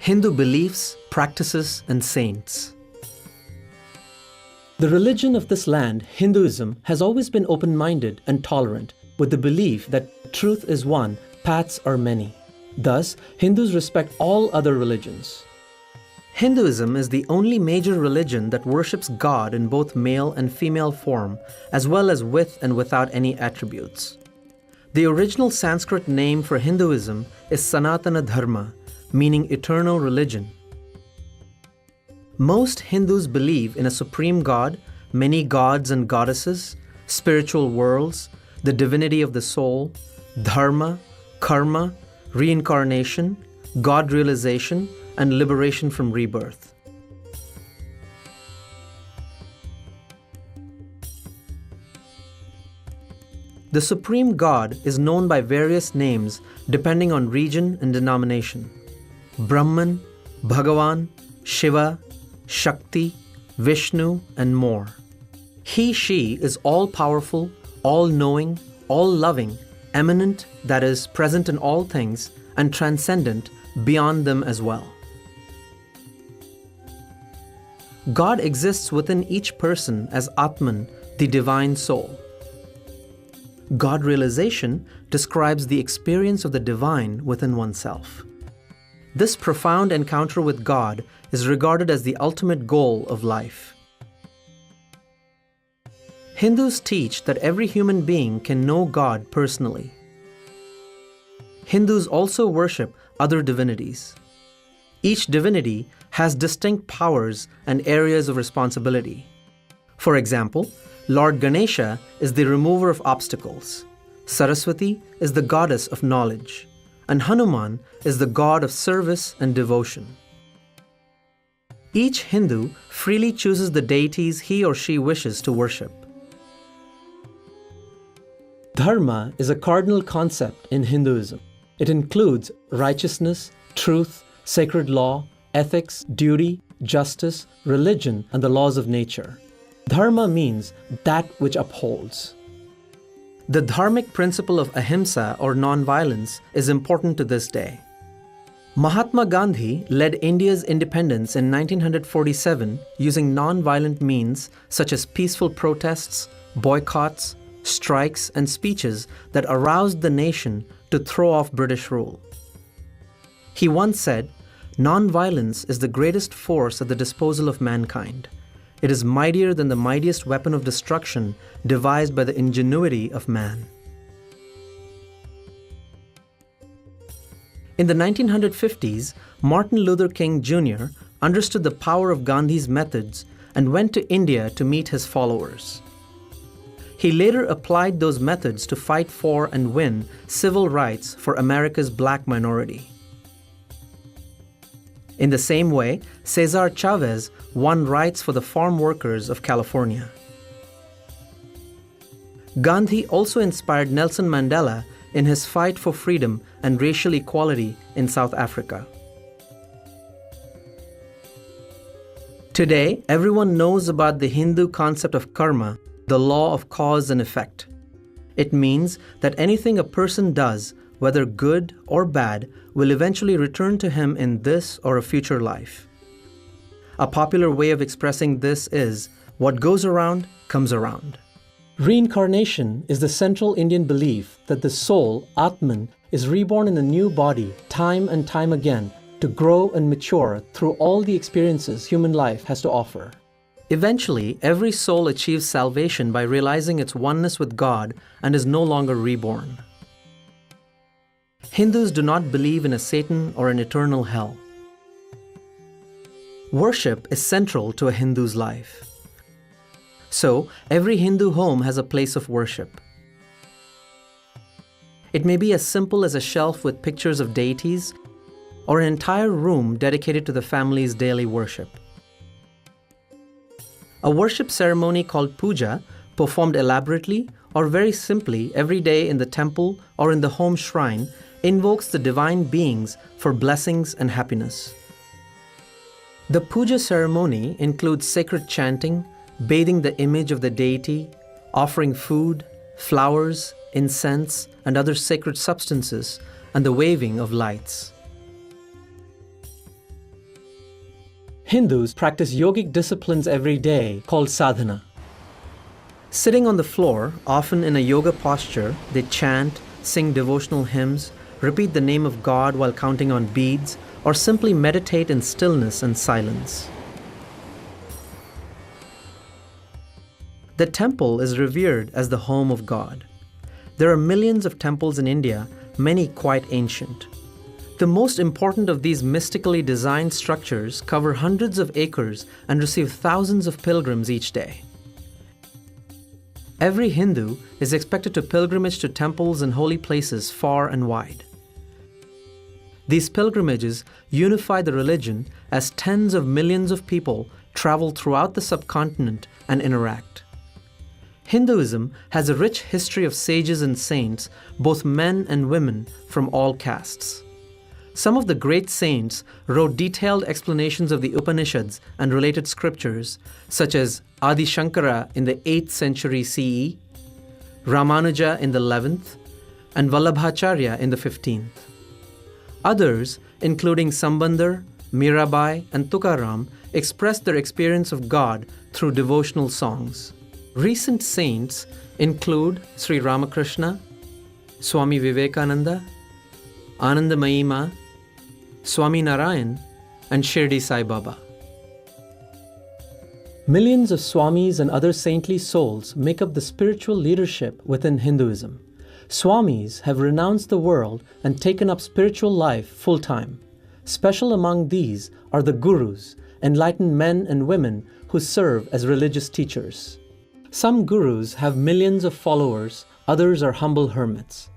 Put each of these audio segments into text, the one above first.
Hindu beliefs, practices, and saints. The religion of this land, Hinduism, has always been open-minded and tolerant, with the belief that truth is one, paths are many. Thus, Hindus respect all other religions. Hinduism is the only major religion that worships God in both male and female form, as well as with and without any attributes. The original Sanskrit name for Hinduism is Sanatana Dharma, meaning eternal religion. Most Hindus believe in a supreme God, many gods and goddesses, spiritual worlds, the divinity of the soul, dharma, karma, reincarnation, God realization, and liberation from rebirth. The Supreme God is known by various names depending on region and denomination. Brahman, Bhagavan, Shiva, Shakti, Vishnu, and more. He/she is all-powerful, all-knowing, all-loving, eminent, that is, present in all things, and transcendent, beyond them as well. God exists within each person as Atman, the divine soul. God realization describes the experience of the divine within oneself. This profound encounter with God is regarded as the ultimate goal of life. Hindus teach that every human being can know God personally. Hindus also worship other divinities. Each divinity has distinct powers and areas of responsibility. For example, Lord Ganesha is the remover of obstacles, Saraswati is the goddess of knowledge, and Hanuman is the god of service and devotion. Each Hindu freely chooses the deities he or she wishes to worship. Dharma is a cardinal concept in Hinduism. It includes righteousness, truth, sacred law, ethics, duty, justice, religion, and the laws of nature. Dharma means that which upholds. The dharmic principle of ahimsa or non-violence is important to this day. Mahatma Gandhi led India's independence in 1947 using non-violent means such as peaceful protests, boycotts, strikes, and speeches that aroused the nation to throw off British rule. He once said, "Non-violence is the greatest force at the disposal of mankind. It is mightier than the mightiest weapon of destruction devised by the ingenuity of man." In the 1950s, Martin Luther King Jr. understood the power of Gandhi's methods and went to India to meet his followers. He later applied those methods to fight for and win civil rights for America's black minority. In the same way, Cesar Chavez won rights for the farm workers of California. Gandhi also inspired Nelson Mandela in his fight for freedom and racial equality in South Africa. Today, everyone knows about the Hindu concept of karma, the law of cause and effect. It means that anything a person does, whether good or bad, will eventually return to him in this or a future life. A popular way of expressing this is, what goes around comes around. Reincarnation is the central Indian belief that the soul, Atman, is reborn in a new body time and time again to grow and mature through all the experiences human life has to offer. Eventually, every soul achieves salvation by realizing its oneness with God and is no longer reborn. Hindus do not believe in a Satan or an eternal hell. Worship is central to a Hindu's life. So, every Hindu home has a place of worship. It may be as simple as a shelf with pictures of deities, or an entire room dedicated to the family's daily worship. A worship ceremony called puja, performed elaborately or very simply every day in the temple or in the home shrine, invokes the divine beings for blessings and happiness. The puja ceremony includes sacred chanting, bathing the image of the deity, offering food, flowers, incense, and other sacred substances, and the waving of lights. Hindus practice yogic disciplines every day called sadhana. Sitting on the floor, often in a yoga posture, they chant, sing devotional hymns, repeat the name of God while counting on beads, or simply meditate in stillness and silence. The temple is revered as the home of God. There are millions of temples in India, many quite ancient. The most important of these mystically designed structures cover hundreds of acres and receive thousands of pilgrims each day. Every Hindu is expected to pilgrimage to temples and holy places far and wide. These pilgrimages unify the religion as tens of millions of people travel throughout the subcontinent and interact. Hinduism has a rich history of sages and saints, both men and women from all castes. Some of the great saints wrote detailed explanations of the Upanishads and related scriptures, such as Adi Shankara in the 8th century CE, Ramanuja in the 11th, and Vallabhacharya in the 15th. Others, including Sambandar, Mirabai, and Tukaram, expressed their experience of God through devotional songs. Recent saints include Sri Ramakrishna, Swami Vivekananda, Anandamayi Ma, Swami Narayan, and Shirdi Sai Baba. Millions of Swamis and other saintly souls make up the spiritual leadership within Hinduism. Swamis have renounced the world and taken up spiritual life full-time. Special among these are the gurus, enlightened men and women who serve as religious teachers. Some gurus have millions of followers, others are humble hermits.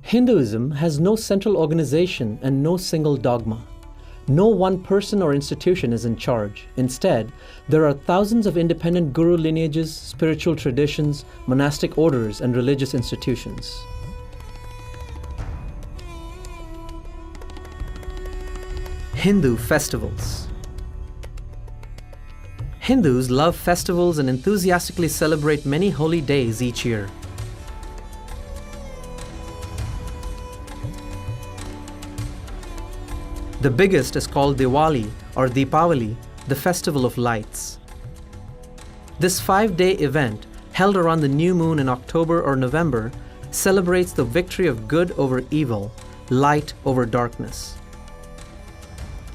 Hinduism has no central organization and no single dogma. No one person or institution is in charge. Instead, there are thousands of independent guru lineages, spiritual traditions, monastic orders, and religious institutions. Hindu festivals. Hindus love festivals and enthusiastically celebrate many holy days each year. The biggest is called Diwali or Deepavali, the festival of lights. This 5-day event, held around the new moon in October or November, celebrates the victory of good over evil, light over darkness.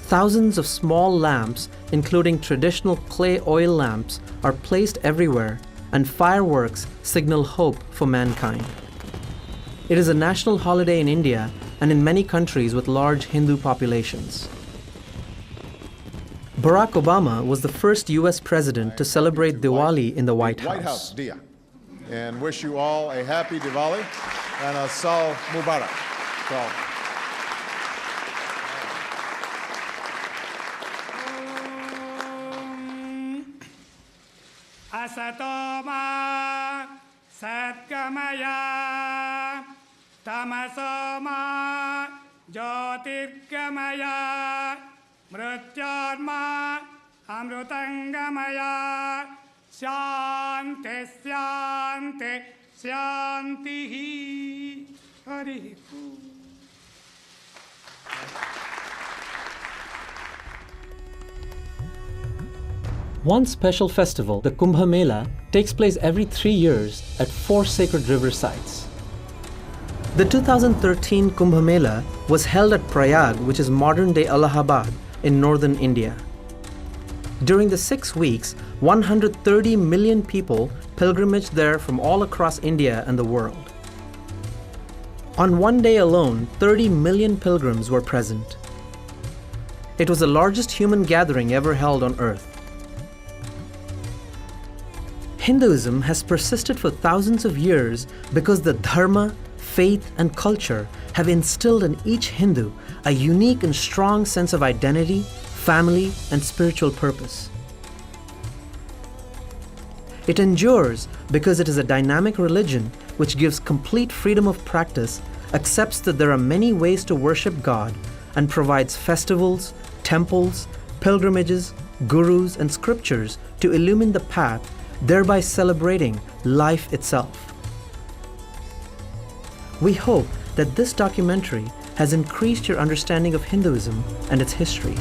Thousands of small lamps, including traditional clay oil lamps, are placed everywhere, and fireworks signal hope for mankind. It is a national holiday in India and in many countries with large Hindu populations. Barack Obama was the first US president to celebrate Diwali in the White House. Dia, and wish you all a happy Diwali and a Sal Mubarak. Asatoma Satkamaya Tamasoma Jyotirgamaya Mrityodma Amrutangamaya Shanti Shanti Shanti Hari. One special festival, the Kumbh Mela, takes place every 3 years at 4 sacred river sites. The 2013 Kumbh Mela was held at Prayag, which is modern-day Allahabad, in northern India. During the 6 weeks, 130 million people pilgrimaged there from all across India and the world. On one day alone, 30 million pilgrims were present. It was the largest human gathering ever held on earth. Hinduism has persisted for thousands of years because the dharma, faith, and culture have instilled in each Hindu a unique and strong sense of identity, family, and spiritual purpose. It endures because it is a dynamic religion which gives complete freedom of practice, accepts that there are many ways to worship God, and provides festivals, temples, pilgrimages, gurus, and scriptures to illumine the path, thereby celebrating life itself. We hope that this documentary has increased your understanding of Hinduism and its history.